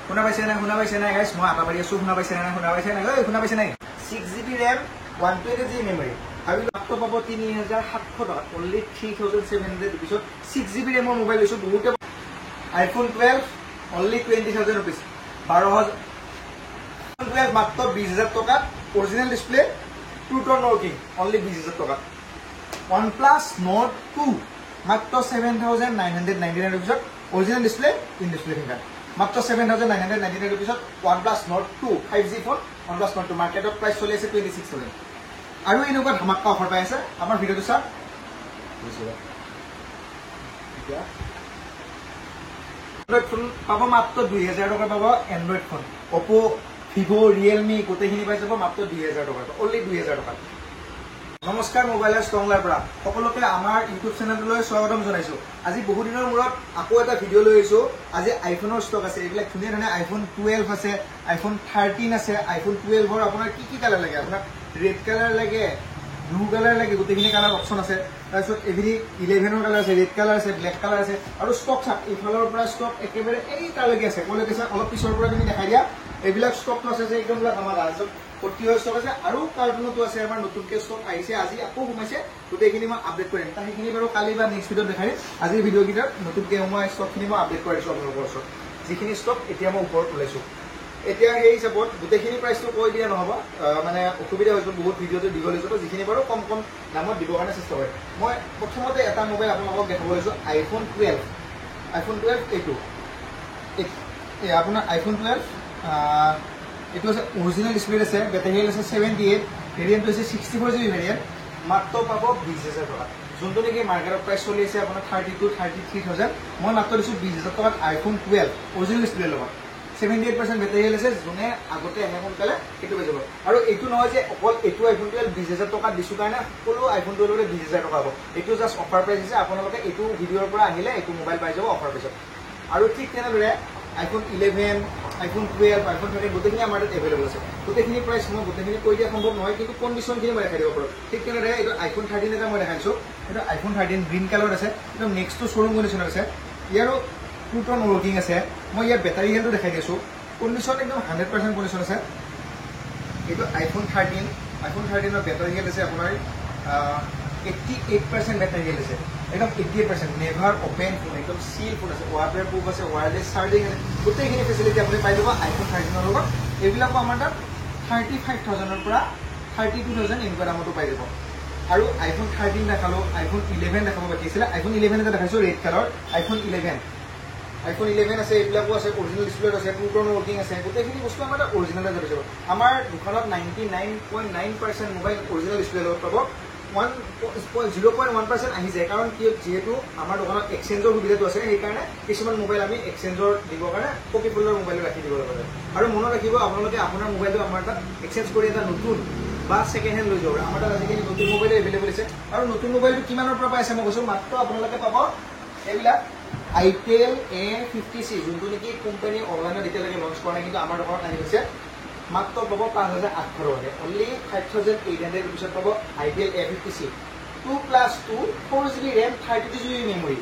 শুনা পাইছে নাই গাইছ মই আটাবাৰী আছো শুনা পাইছে নাই ঐ শুনা পাইছে নাই 6GB RAM 120GB মেমৰি আৰু ল্যাপটপ পাব 3700 টকা অনলি 3700 পিছত 6GB RAM মোবাইল লৈছো বহুতে iPhone 12 only 20,000 rupees 12,000 12 মাত্ৰ 20,000 টকা অৰিজিনাল ডিসপ্লে টু টোন working only 20,000 টকা OnePlus Nord 2 মাত্ৰ 7,999 rupees original display in display finger মাত্ৰ 7,999 rupees OnePlus Nord 2 5G phone OnePlus Nord 2 মাৰ্কেটত প্ৰাইস চলি আছে 26,000 আৰু এনেকুৱা ধামাকা অফাৰ পাই আছে আমাৰ ভিডিওটো চাওক বুজিবা Android phone পাবো মাত্ৰ 2000 টকা পাবো Android phone Oppo Vivo Realme গোটেইখিনি পাই যাব মাত্ৰ 2000 টকা only 2000 টকা নমস্কাৰ মোবাইল ষ্টংলাৰ পৰা সকলোকে আমাৰ ইউটিউব চেনেললৈ স্বাগতম জনাইছো আজি বহু দিনৰ মূৰত আকৌ এটা ভিডিও লৈ আহিছো আজি আইফোনৰ ষ্টক আছে এইবিলাক ধুনীয়া ধুনীয়া আইফোন 12 আছে আইফোন 13 আছে আইফোন 12 ৰ আপোনাৰ কি কালাৰ লাগে আপোনাৰ ৰেড কালাৰ লাগে ব্লু কালাৰ লাগে গোটেইখিনি কালাৰ অপচন আছে তাৰপিছত এভৰি 11 ৰ কালাৰ আছে ৰেড কালাৰ আছে ব্লেক কালাৰ আছে আৰু ষ্টক চাক ইফালৰ পৰা ষ্টক একেবাৰে এই কালাৰলৈকে আছে কোলে কৈছে অলপ পিছৰ পৰা তুমি দেখাই দিয়া এইবিলাক ষ্টক আছে যে একদম আমাৰ ৰাজক পটি হৈ ষ্টক আছে আৰু কাৰ্টুনটো আছে আমাৰ নতুনকে ষ্টক আহিছে আজি আকৌ ঘুমাইছে গোটেইখিনি মই আপডেট কৰিম তাৰ সেইখিনি বাৰু কালি বা নেক্সট ভিডিঅ দেখাই আজি ভিডিঅ কিটা নতুনকে মই ষ্টকখিনি মই আপডেট কৰিছো আপোনালোকৰ ওচৰত যিখিনি ষ্টক এতিয়া মই ওপৰত ওলাইছো এতিয়া সেই হিচাপত গোটেইখিনি প্ৰাইসটো কৈ দিয়া নহব মানে অসুবিধা হৈছে বহুত ভিডিঅটো দিব লৈছো যিখিনি বাৰু কম কম দামত দিব কাৰণে চেষ্টা কৰিম মই প্ৰথমতে এটা মোবাইল আপোনালোকক দেখাব লৈছো আইফোন 12 এইটো আপোনাৰ iPhone 12 It was original display আছে battery আছে 78 variant আছে 64GB variant মাত্ৰ পাব 20,000 টকা যোনটো নেকি মাৰ্কেটৰ প্ৰাইস চলি আছে আপোনাৰ 32-33,000 মই মাত্ৰ দিছো 20,000 টকাত আইফোন 12 original display লগত 78% battery আছে যোনে আগতে আহে সোনকালে এটো হৈ যাব আৰু এটো নহয় যে অকল এটো আইফোন 12 20,000 টকা দিছো কাৰণে সকলো আইফোন 12 ৰে 20,000 টকা হ'ব এটো জাস্ট অফাৰ প্ৰাইস আছে আপোনালোকে এটো ভিডিওৰ পৰা আহিলে এটো মোবাইল পাই যাব অফাৰ প্ৰাইসত আৰু ঠিক তেনেদৰে iPhone 11 iPhone 12 iPhone 13 গোটেইখিনি আমাৰ তাত এভেইলেবল আছে গোটেইখিনি প্ৰাইস মই গোটেইখিনি কৈ দিয়া সম্ভৱ নহয় কিন্তু কন্ডিশনখিনি মই দেখাই দিব পাৰো ঠিক তেনেদৰে এইটো iPhone 13 এটা মই দেখাইছো এটা iPhone 13 গ্ৰীণ কালাৰ আছে একদম নেক্সট টু শ্বৰুম কন্ডিশন আছে ইয়াৰো টু টোন working আছে মই ইয়াৰ বেটাৰী হেলটো দেখাই দিছো কন্ডিশন একদম 100% কন্ডিশন আছে এইটো iPhone 13 ৰ বেটাৰী হেল আছে আপোনাৰ 88% বেটাৰী হেল আছে একদম 88% নেভাৰ ওপেন ফোন একদম সিল ফোন আছে ওয়াটাৰ প্ৰুফ আছে ওয়্যাৰলেছ চাৰ্জিং আছে গোটেইখিনি ফেসিলিটি আপুনি পাই যাব আইফোন 13 ৰ লগত এইবিলাকো আমাৰ তাত 35,000 ৰ পৰা 32,000 এনেকুৱা দামতো পাই যাব আৰু আইফোন 13 দেখালো আইফোন 11 দেখাব বাকি আছিল আইফোন 11 এটা দেখাইছো ৰেড কালাৰ আইফোন 11 আছে এইবিলাকো আছে অৰিজিনাল ডিসপ্লে আছে টু টোন working আছে গোটেইখিনি বস্তু আমাৰ তাত অৰিজিনাল আছে আমাৰ দোকানত 99.9% মোবাইল অৰিজিনাল ডিসপ্লে লগত পাব 0.1% আহি যায় কাৰণ কি যেহেতু আমাৰ দোকানত এক্সচেঞ্জৰ সুবিধাটো আছে সেই কাৰণে কিছুমান মোবাইল আমি এক্সচেঞ্জৰ দিবৰ কাৰণে কপি ফুলৰ মোবাইল ৰাখি দিব লাগে আৰু মনত ৰাখিব আপোনালোকে আপোনাৰ মোবাইলটো আমাৰ তাত এক্সচেঞ্জ কৰি এটা নতুন বা সেকেন্ড হ্যান্ড লৈ যাব আমাৰ তাত আজিকালি নতুন মোবাইল এভেইলেবল আছে আৰু নতুন মোবাইলটো কিমানৰ পৰা পাইছে মই কৈছো মাত্ৰ আপোনালোকে পাব এইবিলাক Itel A50C যোনটো নেকি কোম্পানী অনলাইনত এতিয়ালৈকে লঞ্চ কৰা নাই কিন্তু আমাৰ দোকানত আহি গৈছে মাত্ৰ পাব 5,800 টকা only 5,800 পিছত পাব Itel A50C 2+2 4GB RAM 32GB memory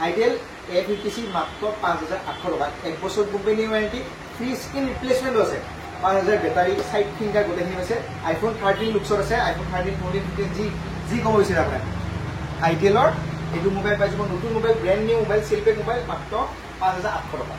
Itel A50C মাত্ৰ 5,800 টকা এক বছৰ কোম্পানী ওয়াৰেন্টি ফ্ৰী স্ক্ৰিন ৰিপ্লেসমেন্ট আছে 5,000 বেটাৰী সাইড ফিংগাৰ গোটেইখিনি আছে iPhone 13 লুকছৰ আছে iPhone 13 14 জি কম হৈছে আপোনাৰ Itelৰ এইটো মোবাইল পাই যাব নতুন mobile brand new mobile সেলফেট mobile মাত্ৰ 5,800 টকা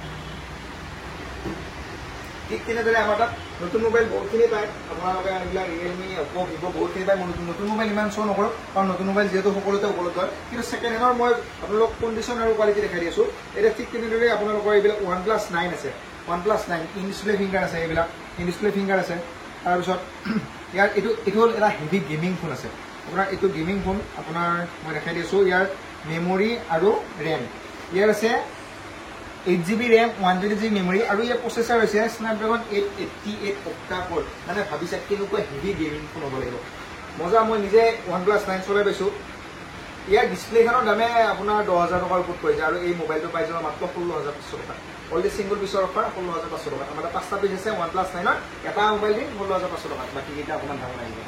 ঠিক তেনেদৰে আমাৰ তাত নতুন মোবাইল বহুতখিনি পায় আপোনালোকে এইবিলাক Realme Oppo Vivo বহুতখিনি পায় নতুন মোবাইল ইমান শো নকৰো কাৰণ নতুন মোবাইল যেহেতু সকলোতে উপলব্ধ হয় কিন্তু সেকেন্ড হ্যান্ডৰ মই আপোনালোক কন্ডিশন আৰু কোৱালিটি দেখাই দিছো এটা ঠিক তেনেদৰে আপোনালোকৰ এইবিলাক OnePlus 9 আছে OnePlus 9 ইন ডিসপ্লে ফিংগাৰ আছে এইবিলাক ইন ডিসপ্লে ফিংগাৰ আছে তাৰ পিছত ইয়াৰ এটো হ'ল এটা হেভি গেমিং ফোন আছে আপোনাৰ এটো গেমিং ফোন আপোনাৰ মই দেখাই দিছো ইয়াৰ মেমৰি আৰু RAM ইয়াৰ আছে 8GB RAM 120GB মেমৰি আৰু ইয়াৰ প্ৰসেসৰ হৈছে Snapdragon 888 octa core মানে ভাবিছা কেনেকুৱা হেভি গেমিং ফোন হ'ব লাগিব মজা মই নিজে OnePlus 9 চলাই পাইছো ইয়াৰ ডিসপ্লেখনৰ দামে আপোনাৰ 10,000 টকাৰ ওপৰত পৰি যায় আৰু এই মোবাইলটো পাই যাব মাত্ৰ 16,500 টকা অলৰেডি সিঙ্গল পিছৰ অফাৰ 16,500 টকা আমাৰ পাঁচটা পিছ আছে OnePlus 9 ৰ এটা মোবাইল দিন 16,500 টকা বাকি কেইটা অকমান দাম লাগিব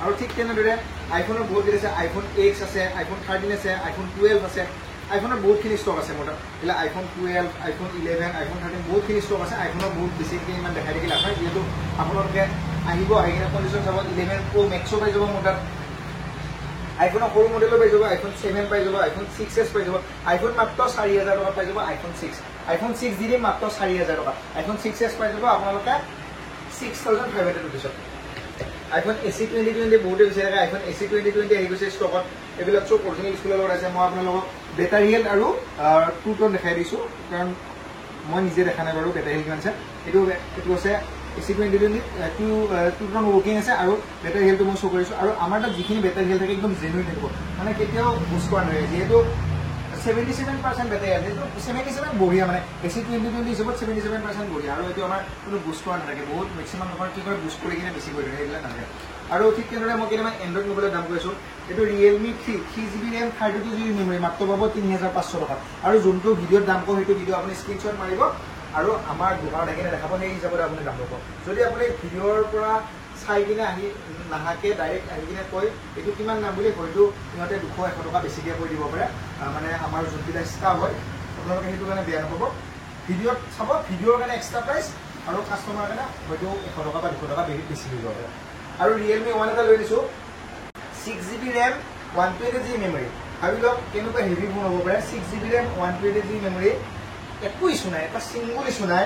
আৰু ঠিক তেনেদৰে আইফোনৰ বহুত আছে আইফোন X আছে আইফোন 13 আছে আইফোন 12 আছে আইফোনৰ বহুতখিনি ষ্টক আছে মোৰ তাত এতিয়া আইফোন 12 আইফোন 11 আইফোন 13 বহুতখিনি ষ্টক আছে আইফোনৰ বহুত বেছিকৈ ইমান দেখাই থাকিলে আপোনাৰ যিহেতু আপোনালোকে আহিব আহি কিনে কণ্ডিশ্যন চাব 11 Pro Maxও পাই যাব মোৰ তাত আইফোনৰ সৰু মডেলো পাই যাব আইফোন 7 পাই যাব আইফোন 6s পাই যাব আইফোন মাত্ৰ 4000 টকাত পাই যাব আইফোন 6 দি দিম মাত্ৰ 4000 টকা আইফোন 6s পাই যাব আপোনালোকে 6500 rupees আইফোন এসি 2020 বহুতে বিচাৰে আইফোন এসি 2020 আহি গৈছে ষ্টকত এইবিলাক চব অৰিজিনেল ডিসপ্লে লগত আছে মই আপোনালোকক বেটাৰী হেল্থ আৰু টু টোন দেখাই দিছো কাৰণ মই নিজে দেখা নাই বাৰু বেটাৰী হেল্থ কিমান আছে এইটো আছে এসি 2020 টু টোন ৱৰ্কিং আছে আৰু বেটাৰী হেল্থটো মই শ্ব' কৰিছো আৰু আমাৰ তাত যিখিনি বেটাৰী হেল্থ থাকে একদম জেনুইন থাকিব মানে কেতিয়াও বুজ কৰা নহয় যিহেতু 77% বেটাৰী হেল্থ এইটো 77 বঢ়িয়া মানে এসি 2020 হিচাপত 77% বঢ়িয়া আৰু এইটো আমাৰ কোনো বুজ কৰা নাথাকে বহুত মেক্সিমাম নহয় কি কৰে বুজ কৰি কিনে বেছি কৰি দিয়ে এইবিলাক নাথাকে আৰু ঠিক তেনেদৰে মই কেইটামান এণ্ড্ৰইড মোবাইলৰ দাম কৈছোঁ এইটো Realme 3GB RAM 32GB memory মাত্ৰ পাব 3500 টকা আৰু যোনটো ভিডিঅ'ৰ দাম কওঁ সেইটো ভিডিঅ' আপুনি স্ক্ৰীনশ্বট মাৰিব আৰু আমাৰ দোকানত আহি কিনে দেখাব সেই হিচাপত আপুনি দাম পাব যদি আপুনি ভিডিঅ'ৰ পৰা চাই কিনে আহি নাহাকে ডাইৰেক্ট আহি কিনে কয় এইটো কিমান দাম বুলি হয়তো সিহঁতে 200-100 টকা বেছিকৈ কৰি দিব পাৰে মানে আমাৰ যোনকেইটা ষ্টাফ হয় আপোনালোকে সেইটো কাৰণে বেয়া নাপাব ভিডিঅ'ত চাব ভিডিঅ'ৰ কাৰণে এক্সট্ৰা প্ৰাইচ আৰু কাষ্টমাৰৰ কাৰণে হয়তো 100 টকা বা 200 টকা বেছি হৈ যাব পাৰে আৰু ৰিয়েলমি 1 এটা লৈ দিছোঁ 6GB ৰেম 128GB মেমৰি ভাবি লওক কেনেকুৱা হেভি ফোন হ'ব পাৰে 6GB ৰেম 128GB মেমৰি একো ইছ্যু নাই এটা ছিংগল ইছ্যু নাই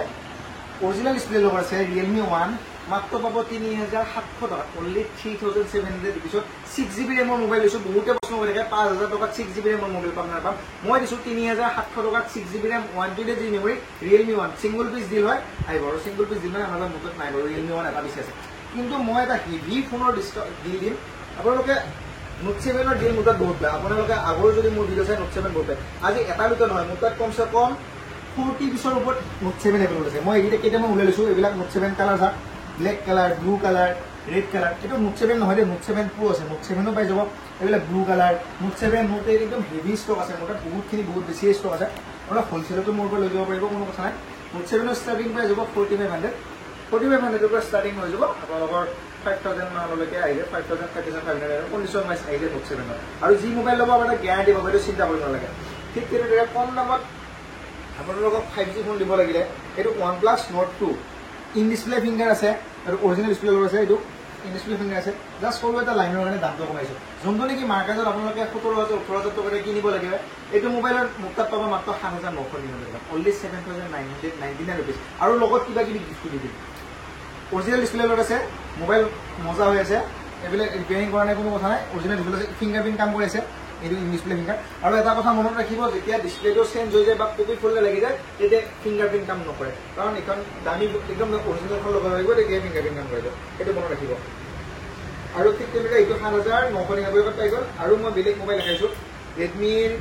অৰিজিনেল ডিছপ্লে লগত আছে ৰিয়েলমি 1 মাত্ৰ পাব 3700 টকা অনলি 3700 পিছত 6GB ৰেমৰ মোবাইল লৈছোঁ বহুতে প্ৰশ্ন কৰি থাকে 5000 টকাত 6GB ৰেমৰ মোবাইল পাম নাপাম মই দিছোঁ 3700 টকাত 6GB RAM 128GB memory Realme 1 single piece deal হয় আহিব আৰু ছিংগল পিচ ডিল মানে আমাৰ মুখত নাই বাৰু ৰিয়েলমি 1 এটা পিচ আছে কিন্তু মই এটা হেভি ফোনৰ ডিল দিম আপোনালোকে নোট 7ৰ ডিল মোৰ তাত বহুত পায় আপোনালোকে আগৰ যদি মোৰ ভিডিঅ' চাই নোট 7 বহুত পায় আজি এটা দুটা নহয় মোৰ তাত কমচে কম 40 পিছৰ ওপৰত নোট 7 এভেইলেবল আছে মই এইকেইটা কেইটামান ওলাই লৈছোঁ এইবিলাক নোট 7 কালাৰ আছে black colour blue colour red colour এইটো নোট 7 নহয় দেই নোট 7 Pro আছে নোট 7ও পাই যাব এইবিলাক ব্লু কালাৰ নোট 7 নোট 8 একদম হেভি ষ্টক আছে মোৰ তাত বহুতখিনি বহুত বেছি ষ্টক আছে আপোনালোক হ'লচেলতো মোৰ পৰা লৈ যাব পাৰিব কোনো কথা নাই নোট 7ৰ ষ্টাৰ্টিং পাই যাব 4500 পৰা ষ্টাৰ্টিং হৈ যাব আপোনালোকৰ 5000 মানলৈকে আহিলে 5500 কণ্ডিশ্যন ৱাইজ আহিলে নোট 7 আৰু যি মোবাইল ল'ব আপোনাৰ গেৰাণ্টি পাব এইটো চিন্তা কৰিব নালাগে ঠিক তেনেদৰে কম দামত আপোনালোকক 5G ফোন দিব লাগিলে এইটো OnePlus Nord 2 in display finger আছে আৰু অৰিজিনেল ডিসপ্লে লগত আছে এইটো ইন ডিসপ্লে ফিংগাৰ আছে জাষ্ট সৰু এটা লাইনৰ কাৰণে দামটো কমাইছোঁ যোনটো নেকি মাৰ্কেটত আপোনালোকে 17000-18000 টকাৰে কিনিব লাগে এইটো মোবাইলৰ মুক্তাত পাব মাত্ৰ 7999 টকা অনলি 7999 rupees আৰু লগত কিবা কিবি গিফ্ট দি দিম অৰিজিনেল ডিসপ্লে লগত আছে মোবাইল মজা হৈ আছে এইবিলাক ৰিপেয়াৰিং কৰা নাই কোনো কথা নাই অৰিজিনেল ডিসপ্লে ফিংগাৰপ্ৰিণ্ট কাম কৰি আছে এইটো ইন ডিসপ্লে ফিংগাৰ আৰু এটা কথা মনত ৰাখিব যেতিয়া ডিসপ্লেটো চেঞ্জ হৈ যায় বা কপি ফুললে লাগি যায় তেতিয়া ফিংগাৰপ্ৰিণ্ট কাম নকৰে কাৰণ এখন দামী একদম অৰিজিনেলখন লগাব লাগিব তেতিয়া ফিংগাৰপ্ৰিণ্ট কাম কৰিব সেইটো মনত ৰাখিব আৰু ঠিক তেনেদৰে এইটো 7999 টকাত পাই গ'ল আৰু মই বেলেগ মোবাইল দেখাইছোঁ ৰেডমিৰ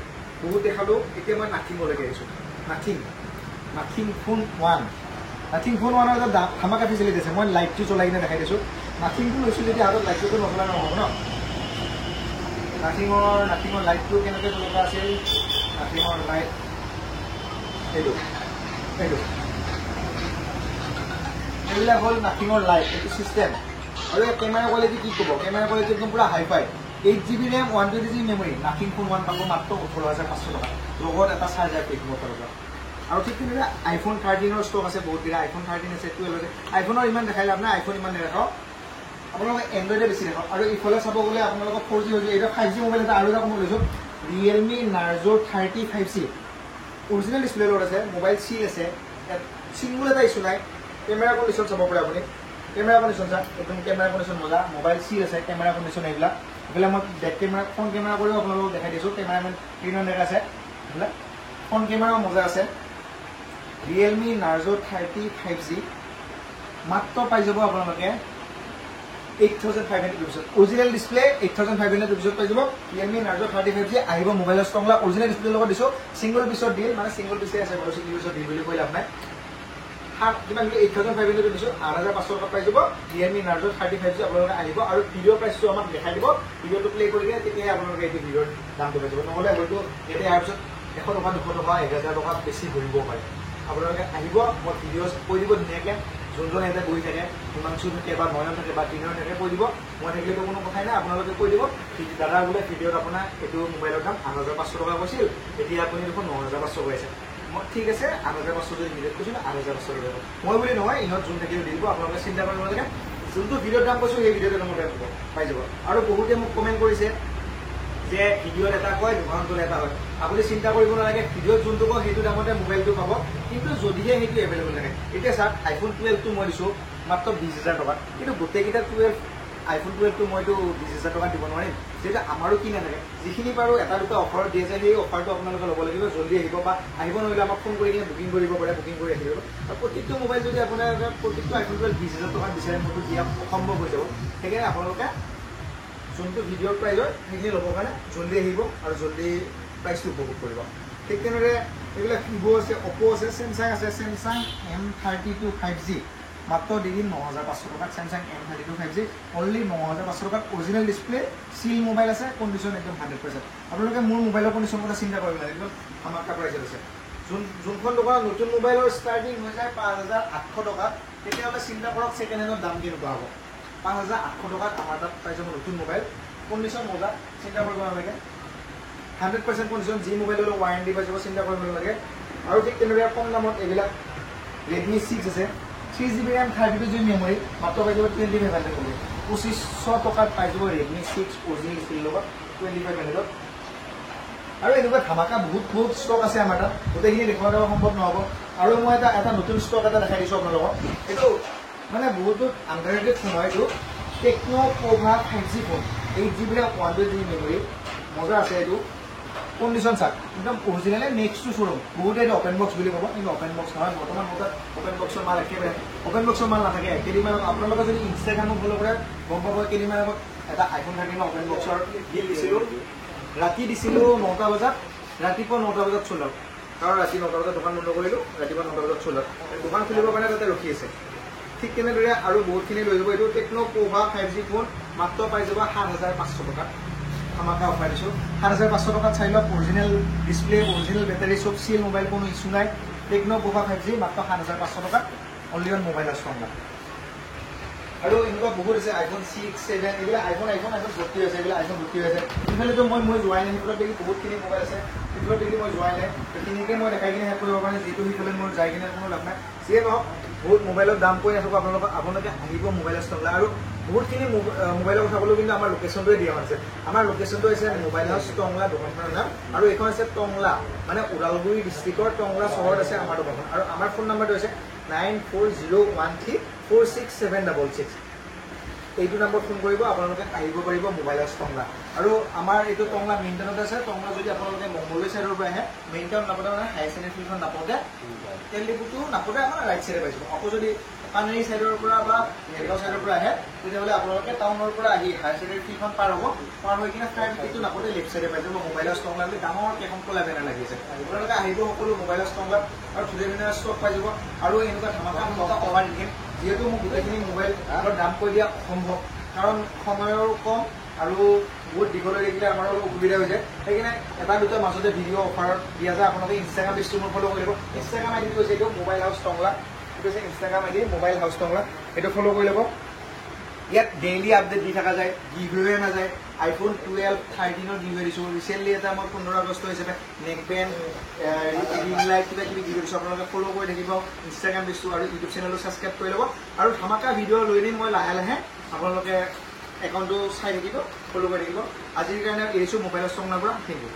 বহুত দেখালোঁ এতিয়া মই নাথিঙলৈকে আহিছোঁ নাথিং ফোন 1 নাথিং ফোন 1ৰ এটা ধামাকা ফেচিলিটি আছে মই লাইটটো চলাই কিনে দেখাই দিছোঁ নাথিংটো লৈছোঁ যেতিয়া হাতত লাইটটো নচলা নহ'ব ন নাথিঙৰ লাইটটো কেনেকৈ চলোৱা আছিল নাথিঙৰ লাইট এইটো এইবিলাক হ'ল নাথিঙৰ লাইট এইটো চিষ্টেম আৰু এই কেমেৰা কোৱালিটি কি ক'ব কেমেৰা কোৱালিটি একদম পুৰা hi-fi 8GB RAM 128GB memory nothing phone 1 পাব মাত্ৰ 18500 টকা লগত এটা চাৰ্জাৰ পেক মোৰ পৰা আৰু ঠিক তেনেদৰে আইফোন 13ৰ ষ্টক আছে বহুত কেইটা আইফোন 13 আছে 12 আছে আইফোনৰ ইমান দেখাইলে আপোনাৰ আইফোন ইমান নেদেখাওঁ আপোনালোকে এণ্ড্ৰইডে বেছি দেখাওঁ আৰু ইফালে চাব গ'লে আপোনালোকক 4G হৈ যায় এইটো 5G মোবাইল এটা আৰু এটা মই লৈছোঁ Realme Narzo 30 5C original display লগত আছে মোবাইল চিল আছে ছিংগল এটা ইছ্যু নাই কেমেৰা কণ্ডিশ্যন চাব পাৰে আপুনি কেমেৰা কণ্ডিশ্যন চাওক একদম কেমেৰা কণ্ডিশ্যন মজা মোবাইল চিল আছে কেমেৰা কণ্ডিশ্যন এইবিলাক এইফালে মই বেক কেমেৰা ফ্ৰণ্ট কেমেৰা কৰিও আপোনালোকক দেখাই দিছোঁ কেমেৰামেন স্ক্ৰীণত দেখা আছে এইবিলাক ফ্ৰণ্ট কেমেৰাও মজা আছে ৰিয়েলমি নাৰ্জো 30 5G মাত্ৰ পাই যাব আপোনালোকে 8500 rupees অৰিজিনেল ডিসপ্লে 8500 rupees পাই যাব ৰিয়েলমি নাৰ্জো 30 5G আহিব মোবাইলৰ ষ্টংলা অৰিজিনেল ডিসপ্লে লগত দিছোঁ ছিংগল পিছৰ ডিল মানে ছিংগল পিছে আছে বাৰু ছিংগল পিছৰ ডিল বুলি কৈ লাভ নাই কিমান 8500 দিছোঁ 8500 টকা পাই যাব ৰিয়েলমি নাৰ্জো 30 5G আপোনালোকে আহিব আৰু ভিডিঅ' প্ৰাইচটো আমাক দেখাই দিব ভিডিঅ'টো প্লে কৰি কিনে তেতিয়াহে আপোনালোকে এইটো ভিডিঅ'ৰ দামটো পাই যাব নহ'লে হয়তো এতিয়া ইয়াৰ পিছত 100 টকা 200 টকা 1000 টকা বেছি ভৰিব পাৰে আপোনালোকে আহিব, মই ভিডিঅ' কৈ দিব ধুনীয়াকৈ, যোনজন ইয়াতে বহি থাকে, হিমাংশু থাকে বা নয়ন থাকে বা কিনৰ থাকে কৈ দিব, মই থাকিলেতো কোনো কথাই নাই, আপোনালোকে কৈ দিব দাদা বোলে ভিডিঅ'ত আপোনাৰ এইটো মোবাইলৰ দাম 8,500 টকা কৈছিল, এতিয়া আপুনি দেখোন 9,500 কৈ আছে। মই ঠিক আছে 8,500 যদি ভিডিঅ'ত কৈছিলোঁ 8,500 টকা মই বুলি নহয়, ইহঁত যোন থাকিলেও দি দিব, আপোনালোকে চিন্তা কৰিব নালাগে, যোনটো ভিডিঅ'ৰ দাম কৈছোঁ সেই ভিডিঅ'টো দামত পাই যাব। আৰু বহুতে মোক কমেণ্ট কৰিছে যে ভিডিঅ'ত এটা কয় দোকানটোত এটা হয়, আপুনি চিন্তা কৰিব নালাগে, ভিডিঅ'ত যোনটো কয় সেইটো দামতে মোবাইলটো পাব, কিন্তু যদিহে সেইটো এভেইলেবল থাকে। এতিয়া চাওক iPhone 12টো মই দিছোঁ মাত্ৰ 20,000 টকাত, কিন্তু গোটেইকেইটা iPhone 12টো মইতো 20,000 টকাত দিব নোৱাৰিম, যিহেতু আমাৰো কি নাথাকে, যিখিনি পাৰোঁ এটা দুটা অফাৰত দিয়ে যায়, সেই অফাৰটো আপোনালোকে ল'ব লাগিব, জল্দি আহিব বা আহিব নোৱাৰিলে আমাক ফোন কৰি কিনে বুকিং কৰিব পাৰে, বুকিং কৰি আহিব। আৰু প্ৰত্যেকটো মোবাইল যদি আপোনালোকে প্ৰত্যেকটো iPhone 12 20,000 টকাত বিচাৰে মইতো দিয়া অসম্ভৱ হৈ যাব, সেইকাৰণে আপোনালোকে যোনটো ভিডিঅ'ৰ প্ৰাইচ হয় সেইখিনি ল'বৰ কাৰণে জল্দি আহিব আৰু জল্দি প্ৰাইচটো উপভোগ কৰিব। ঠিক তেনেদৰে এইবিলাক ভিভ' আছে, অপ' আছে, চেমচাং আছে, চেমচাং M32 5G মাত্ৰ দি দিম 9,500 টকাত, চেমচাং M32 5G অনলি 9,500 টকাত, অৰিজিনেল ডিছপ্লে, চিল মোবাইল আছে, কণ্ডিশ্যন একদম 100%। আপোনালোকে মোৰ মোবাইলৰ কণ্ডিশ্যন কথা চিন্তা কৰিব লাগে, একদম আমাকা প্ৰাইচত আছে। যোনখন দোকানত নতুন মোবাইলৰ ষ্টাৰ্টিং হৈ যায় 5,800 টকাত, তেতিয়াহ'লে চিন্তা কৰক ছেকেণ্ড হেণ্ডৰ দাম কেনেকুৱা হ'ব। 5,800 টকাত আমাৰ তাত পাই যাব নতুন মোবাইল, কণ্ডিশ্যন মজা, চিন্তা কৰিব নালাগে, 100% কণ্ডিশ্যন, যি মোবাইল হ'লেও ৱাৰেণ্টি পাই যাব, চিন্তা কৰিব নালাগে। আৰু ঠিক তেনেদৰে কম দামত এইবিলাক Redmi 6 আছে, 3GB RAM 32GB মেমৰি মাত্ৰ পাই যাব 2500 টকা, 2,500 টকাত পাই যাব Redmi 6 অৰিজিনেল ডিছপ্লেৰ লগত 2500। আৰু এনেকুৱা ধামাকা বহুত ষ্টক আছে আমাৰ তাত, গোটেইখিনি দেখুৱাব সম্ভৱ নহ'ব। আৰু মই এটা নতুন ষ্টক এটা দেখাই দিছোঁ আপোনালোকক, এইটো মানে বহুতো আণ্ডাৰৰেটেড ফোন হয়, এইটো Tecno' Pova 5G phone, 8GB RAM 128GB memory, মজা আছে এইটো, কণ্ডিশ্যন চাওক একদম অৰিজিনেলে নেক্সট টু শ্ব'ৰুম। বহুতে এইটো অপেন বক্স বুলি ক'ব, কিন্তু অপেন বক্স নহয়, বৰ্তমান মোৰ তাত অপেন বক্সৰ মাল একেবাৰে অপেন বক্সৰ মাল নাথাকে। কেইদিনমান আপোনালোকে যদি ইনষ্টাগ্ৰামত ফ'ল' কৰে গম পাব, কেইদিনমান আগত এটা iPhone 13 অপেন বক্সৰ গিফ্ট দিছিলোঁ, ৰাতি দিছিলোঁ 9টা বজাত, ৰাতিপুৱা 9টা বজাত চ'ল্ড আউট, কাৰণ ৰাতি 9টা বজাত দোকান বন্ধ কৰিলোঁ, ৰাতিপুৱা 9টা বজাত চ'ল্ড আউট, দোকান খুলিবৰ কাৰণে তাতে ৰখি আছে। ঠিক তেনেদৰে আৰু বহুতখিনি লৈ যাব। এইটো টেকন' প'ভা 5G ফোন মাত্ৰ পাই যাব 7,500 টকাত, আমাকে অফাৰ দিছোঁ 7,500 টকাত। চাই লওক অৰিজিনেল ডিছপ্লে, অৰিজিনেল বেটাৰী, চব চিল মোবাইল, কোনো ইছ্যু নাই। টেকন' প'ভা 5G মাত্ৰ 7,500 টকাত, অনলি অন মোবাইল আছে আমাৰ। আৰু এনেকুৱা বহুত আছে, iPhone 6, 7 এইবিলাক iPhone ভৰ্তি হৈছে, এইবিলাক iPhone ভৰ্তি হৈছে। ইফালেতো মই যোৱাই নাই, সেইফালত দেখি বহুতখিনি মোবাইল আছে, সেইফালত দেখি মই যোৱাই নাই, সেইখিনিকে মই দেখাই কিনে শেষ কৰিব পাৰে, যিহেতু সেইফালে মোৰ যাই কিনে কোনো লাভ নাই। যিয়ে নহওক বহুত মোবাইলৰ দাম কৈ নাথাকোঁ, আপোনালোকে আহিব মোবাইল ষ্টকলৈ। আৰু বহুতখিনি মোবাইলৰ কথা ক'লেও কিন্তু আমাৰ লোকেশ্যনটোৱে দিয়া হৈছে। আমাৰ লোকেশ্যনটো হৈছে মোবাইল হাউচ টংলা দোকানখনৰ নাম, আৰু এইখন হৈছে টংলা, মানে ওদালগুৰি ডিষ্ট্ৰিক্টৰ টংলা চহৰত আছে আমাৰ দোকানখন। আৰু আমাৰ ফোন নাম্বাৰটো হৈছে 9401346766। এইটো নম্বৰত ফোন কৰিব, আপোনালোকে আহিব পাৰিব মোবাইল হাউচ টংলা। আৰু আমাৰ এইটো টংলা মেইন টাউনত আছে। টংলা যদি আপোনালোকে মংগলদৈ ছাইডৰ পৰা আহে, মেইন টাউন নাপাতে, মানে হায়াৰ ছেকেণ্ডেৰী ফিল্ডখন নাপাওঁতে, তেল ডিপুটো নাপাওঁতে আমাৰ ৰাইট চাইডে পাই যাব। আকৌ যদি পানেৰী ছাইডৰ পৰা বা মেৰগাঁও ছাইডৰ পৰা আহে, তেতিয়াহ'লে আপোনালোকে টাউনৰ পৰা আহি হায়াৰ ছেকেণ্ডেৰী ফিল্ডখন পাৰ হ'ব, পাৰ হৈ কিনে ফ্ৰাইড এইটো নাপাওঁতে লেফ্ট চাইডে পাই যাব মোবাইল হাউচ টংলা বুলি ডাঙৰ কেইখন ক'লা বেনাৰ লাগি আছে। আপোনালোকে আহিব সকলো মোবাইল হাউচ টংলা, আৰু ধুনীয়া ধুনীয়া ষ্টক পাই যাব। আৰু এনেকুৱা ধামাকা অফাৰ দিম, যিহেতু মোক গোটেইখিনি মোবাইলৰ দাম কৈ দিয়া অসম্ভৱ, কাৰণ সময়ৰো কম আৰু বহুত দীঘলৈ দেখিলে আমাৰো অসুবিধা হৈ যায়। সেইকাৰণে এটা দুটা মাজতে ভিডিঅ' অফাৰত দিয়া যায়। আপোনালোকে ইনষ্টাগ্ৰাম পেজটো মোৰ ফ'ল' কৰিব, ইনষ্টাগ্ৰাম আইডি কৈছে এইটো মোবাইল হাউচ টংলা, এইটো হৈছে Instagram ID mobile house Tangla, এইটো ফ'ল' কৰি ল'ব। ইয়াত ডেইলি আপডেট দি থকা যায়, গিভৱে নাযায়। iPhone 12, 13ৰ গিভৱে দিছোঁ। ৰিচেণ্টলি এটা মই 15 আগষ্ট হিচাপে নেক বেণ্ড, ৰিং লাইট কিবা কিবি গিভৱে দিছোঁ। আপোনালোকে ফ'ল' কৰি থাকিব ইনষ্টাগ্ৰাম পেজটো, আৰু ইউটিউব চেনেলটো ছাবস্ক্ৰাইব কৰি ল'ব। আৰু ধামাকা ভিডিঅ' লৈ দিম মই লাহে লাহে, আপোনালোকে একাউণ্টটো চাই থাকিব, ফ'ল' কৰি থাকিব। আজিৰ কাৰণে এৰিছোঁ মোবাইল হাউচ টংলাৰ পৰা, থেংক ইউ।